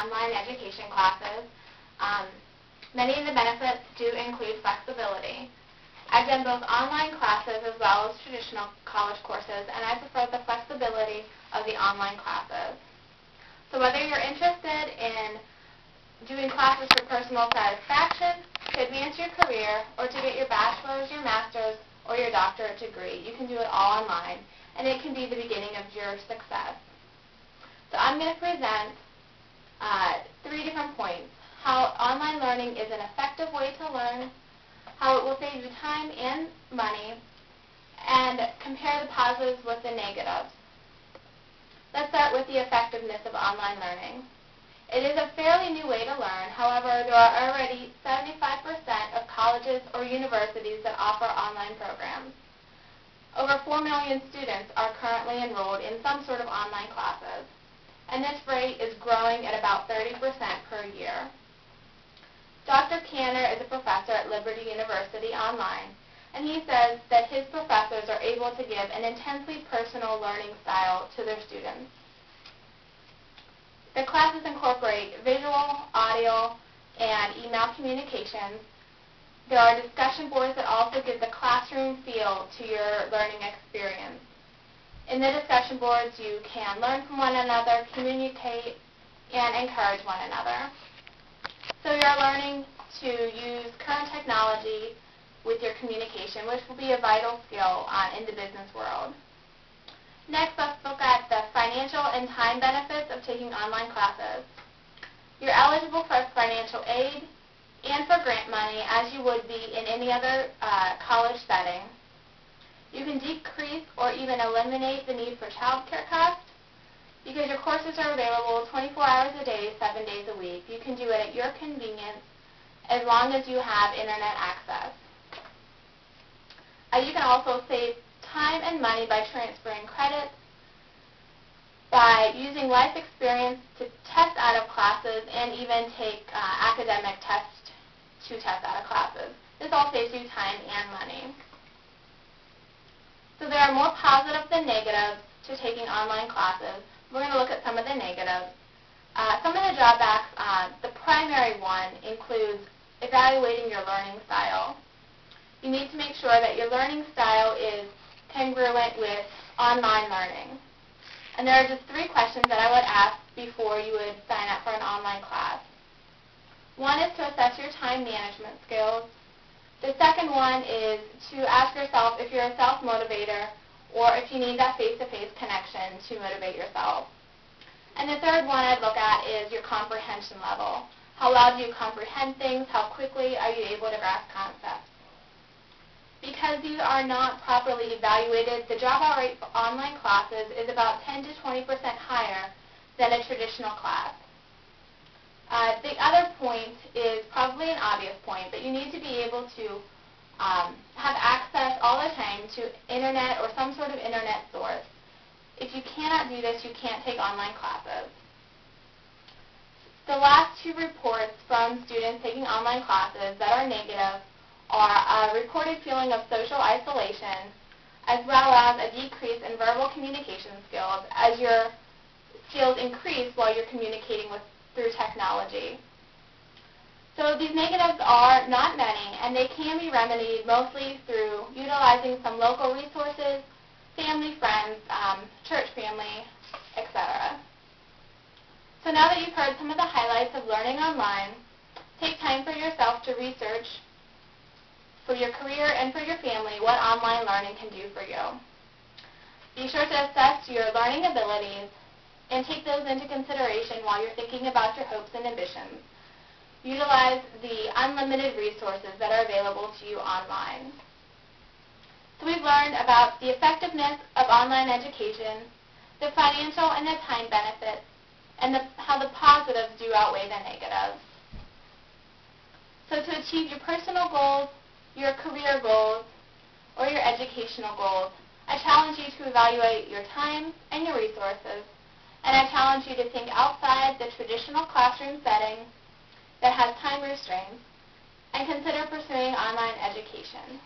online education classes. Many of the benefits do include flexibility. I've done both online classes as well as traditional college courses, and I prefer the flexibility of the online classes. So whether you're interested in doing classes for personal satisfaction, to advance your career, or to get your bachelor's, your master's, or your doctorate degree, you can do it all online, and it can be the beginning of your success. So I'm going to present 3 different points: how online learning is an effective way to learn, how it will save you time and money, and compare the positives with the negatives. Let's start with the effectiveness of online learning. It is a fairly new way to learn. However, there are already 75% of colleges or universities that offer online programs. Over 4 million students are currently enrolled in some sort of online classes, and this rate is growing at about 30% per year. Dr. Canner is a professor at Liberty University online, and he says that his professors are able to give an intensely personal learning style to their students. The classes incorporate visual, audio, and email communications. There are discussion boards that also give the classroom feel to your learning experience. In the discussion boards, you can learn from one another, communicate, and encourage one another. So you're learning to use current technology with your communication, which will be a vital skill in the business world. Next, let's look at the financial and time benefits of taking online classes. You're eligible for financial aid and for grant money, as you would be in any other college setting. You can decrease or even eliminate the need for child care costs because your courses are available 24 hours a day, 7 days a week. You can do it at your convenience as long as you have internet access. You can also save time and money by transferring credits, by using life experience to test out of classes, and even take academic tests to test out of classes. This all saves you time and money. So there are more positives than negatives to taking online classes. We're going to look at some of the negatives. Some of the drawbacks, the primary one includes evaluating your learning style. You need to make sure that your learning style is congruent with online learning. And there are just 3 questions that I would ask before you would sign up for an online class. One is to assess your time management skills. The second one is to ask yourself if you're a self-motivator or if you need that face-to-face connection to motivate yourself. And the third one I'd look at is your comprehension level. How well do you comprehend things? How quickly are you able to grasp concepts? Because these are not properly evaluated, the dropout rate for online classes is about 10 to 20% higher than a traditional class. The other point is probably an obvious point, but you need to be able to have access all the time to internet or some sort of internet source. If you cannot do this, you can't take online classes. The last 2 reports from students taking online classes that are negative are a reported feeling of social isolation, as well as a decrease in verbal communication skills as your skills increase while you're communicating through technology. So these negatives are not many, and they can be remedied mostly through utilizing some local resources, family, friends, church family, etc. So now that you've heard some of the highlights of learning online, take time for yourself to research for your career and for your family what online learning can do for you. Be sure to assess your learning abilities and take those into consideration while you're thinking about your hopes and ambitions. Utilize the unlimited resources that are available to you online. So we've learned about the effectiveness of online education, the financial and the time benefits, and how the positives do outweigh the negatives. So to achieve your personal goals, your career goals, or your educational goals, I challenge you to evaluate your time and your resources, and I challenge you to think outside the traditional classroom setting that has time restraints, and consider pursuing online education.